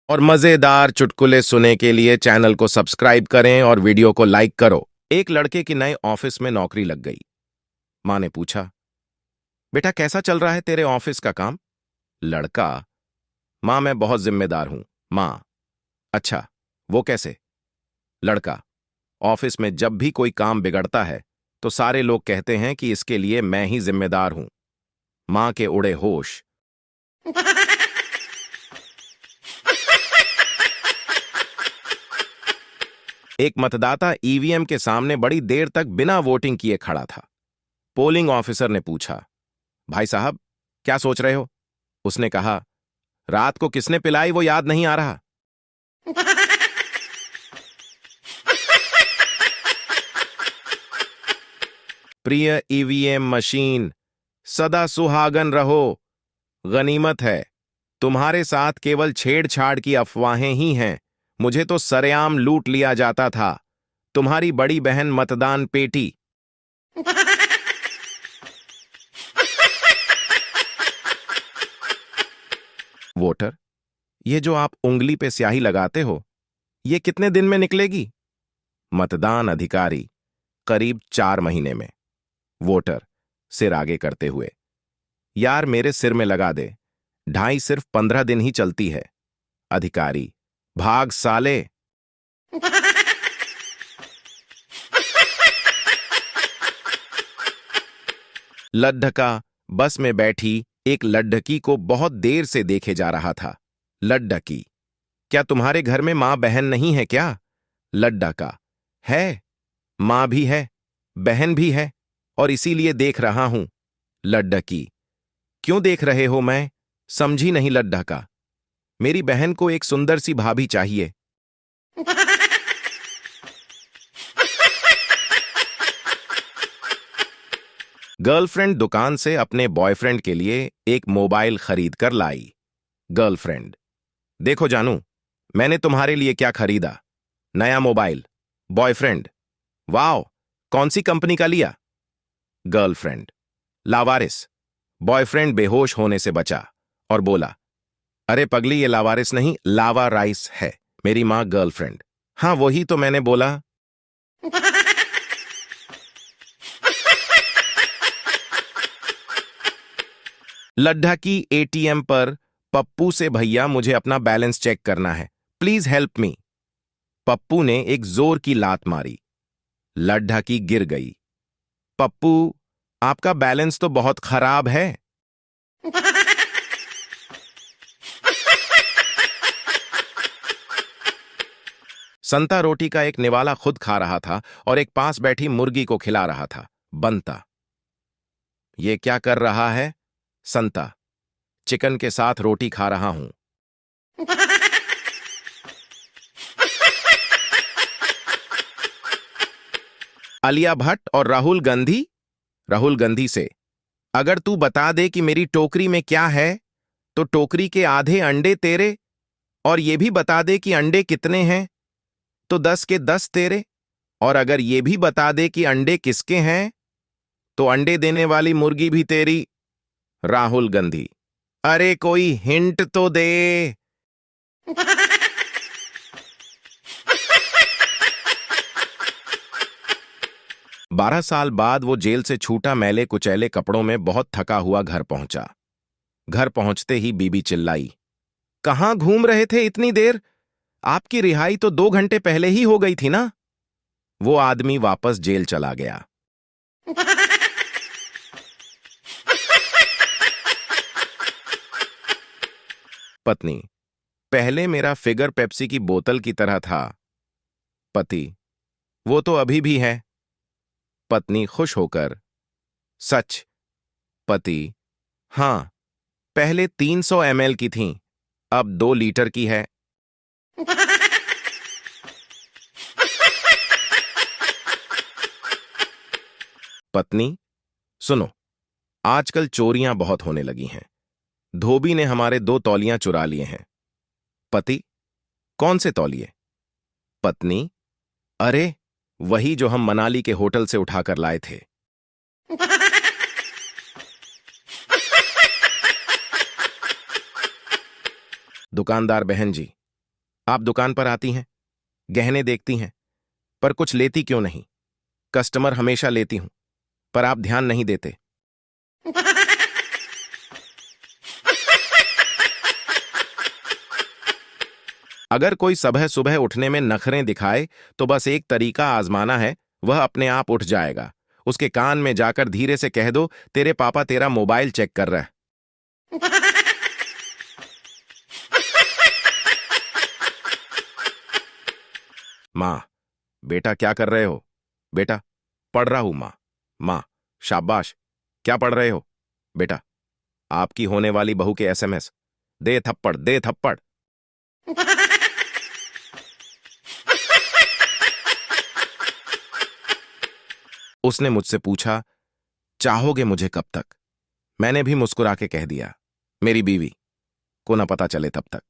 और मजेदार चुटकुले सुनने के लिए चैनल को सब्सक्राइब करें और वीडियो को लाइक करो। एक लड़के की नए ऑफिस में नौकरी लग गई। मां ने पूछा, बेटा कैसा चल रहा है तेरे ऑफिस का काम? लड़का, मां मैं बहुत जिम्मेदार हूं। मां, अच्छा, वो कैसे? लड़का, ऑफिस में जब भी कोई काम बिगड़ता है तो सारे लोग कहते हैं कि इसके लिए मैं ही जिम्मेदार हूं। मां के उड़े होश। एक मतदाता ईवीएम के सामने बड़ी देर तक बिना वोटिंग किए खड़ा था। पोलिंग ऑफिसर ने पूछा, भाई साहब क्या सोच रहे हो? उसने कहा, रात को किसने पिलाई वो याद नहीं आ रहा। प्रिय ईवीएम मशीन, सदा सुहागन रहो। गनीमत है, तुम्हारे साथ केवल छेड़छाड़ की अफवाहें ही हैं। मुझे तो सरेआम लूट लिया जाता था। तुम्हारी बड़ी बहन मतदान पेटी। वोटर, ये जो आप उंगली पे स्याही लगाते हो, ये कितने दिन में निकलेगी? मतदान अधिकारी, करीब 4 महीने में। वोटर, सिर आगे करते हुए, यार मेरे सिर में लगा दे, ढाई सिर्फ 15 दिन ही चलती है। अधिकारी, भाग साले। लड्ढका बस में बैठी एक लड्ढकी को बहुत देर से देखे जा रहा था। लड्ढकी, क्या तुम्हारे घर में मां बहन नहीं है क्या? लड्ढका, है, मां भी है, बहन भी है, और इसीलिए देख रहा हूं। लड्ढकी, क्यों देख रहे हो? मैं समझी नहीं। लड्ढका, मेरी बहन को एक सुंदर सी भाभी चाहिए। गर्लफ्रेंड दुकान से अपने बॉयफ्रेंड के लिए एक मोबाइल खरीद कर लाई। गर्लफ्रेंड, देखो जानू, मैंने तुम्हारे लिए क्या खरीदा, नया मोबाइल। बॉयफ्रेंड, वाओ, कौन सी कंपनी का लिया? गर्लफ्रेंड, लावारिस। बॉयफ्रेंड बेहोश होने से बचा और बोला, अरे पगली, ये लावारिस नहीं, लावा राइस है। मेरी मां गर्लफ्रेंड, हाँ वही तो मैंने बोला। लड्ढा की एटीएम पर, पप्पू से, भैया मुझे अपना बैलेंस चेक करना है, प्लीज हेल्प मी। पप्पू ने एक जोर की लात मारी। लड्ढा की गिर गई। पप्पू, आपका बैलेंस तो बहुत खराब है। संता रोटी का एक निवाला खुद खा रहा था और एक पास बैठी मुर्गी को खिला रहा था। बंता, ये क्या कर रहा है? संता, चिकन के साथ रोटी खा रहा हूं। आलिया भट्ट और राहुल गांधी। राहुल गांधी से, अगर तू बता दे कि मेरी टोकरी में क्या है तो टोकरी के आधे अंडे तेरे, और ये भी बता दे कि अंडे कितने हैं तो 10 के 10 तेरे, और अगर ये भी बता दे कि अंडे किसके हैं तो अंडे देने वाली मुर्गी भी तेरी। राहुल गांधी, अरे कोई हिंट तो दे। 12 साल बाद वो जेल से छूटा मैले कुचैले कपड़ों में बहुत थका हुआ घर पहुंचा। घर पहुंचते ही बीबी चिल्लाई, कहां घूम रहे थे इतनी देर? आपकी रिहाई तो 2 घंटे पहले ही हो गई थी ना। वो आदमी वापस जेल चला गया। पत्नी, पहले मेरा फिगर पेप्सी की बोतल की तरह था। पति, वो तो अभी भी है। पत्नी खुश होकर, सच? पति, हां, पहले 300 ml की थी, अब 2 लीटर की है। पत्नी, सुनो, आजकल चोरियां बहुत होने लगी हैं। धोबी ने हमारे 2 तौलियां चुरा लिए हैं। पति, कौन से तौलिए? पत्नी, अरे वही जो हम मनाली के होटल से उठाकर लाए थे। दुकानदार बहन जी, आप दुकान पर आती हैं, गहने देखती हैं, पर कुछ लेती क्यों नहीं? कस्टमर हमेशा लेती हूं, पर आप ध्यान नहीं देते। अगर कोई सुबह सुबह उठने में नखरें दिखाए तो बस एक तरीका आजमाना है, वह अपने आप उठ जाएगा। उसके कान में जाकर धीरे से कह दो, तेरे पापा तेरा मोबाइल चेक कर रहे हैं। माँ, बेटा क्या कर रहे हो? बेटा, पढ़ रहा हूं माँ। माँ, शाबाश, क्या पढ़ रहे हो? बेटा, आपकी होने वाली बहू के एसएमएस। दे थप्पड़, दे थप्पड़। उसने मुझसे पूछा, चाहोगे मुझे कब तक? मैंने भी मुस्कुरा के कह दिया, मेरी बीवी को ना पता चले तब तक।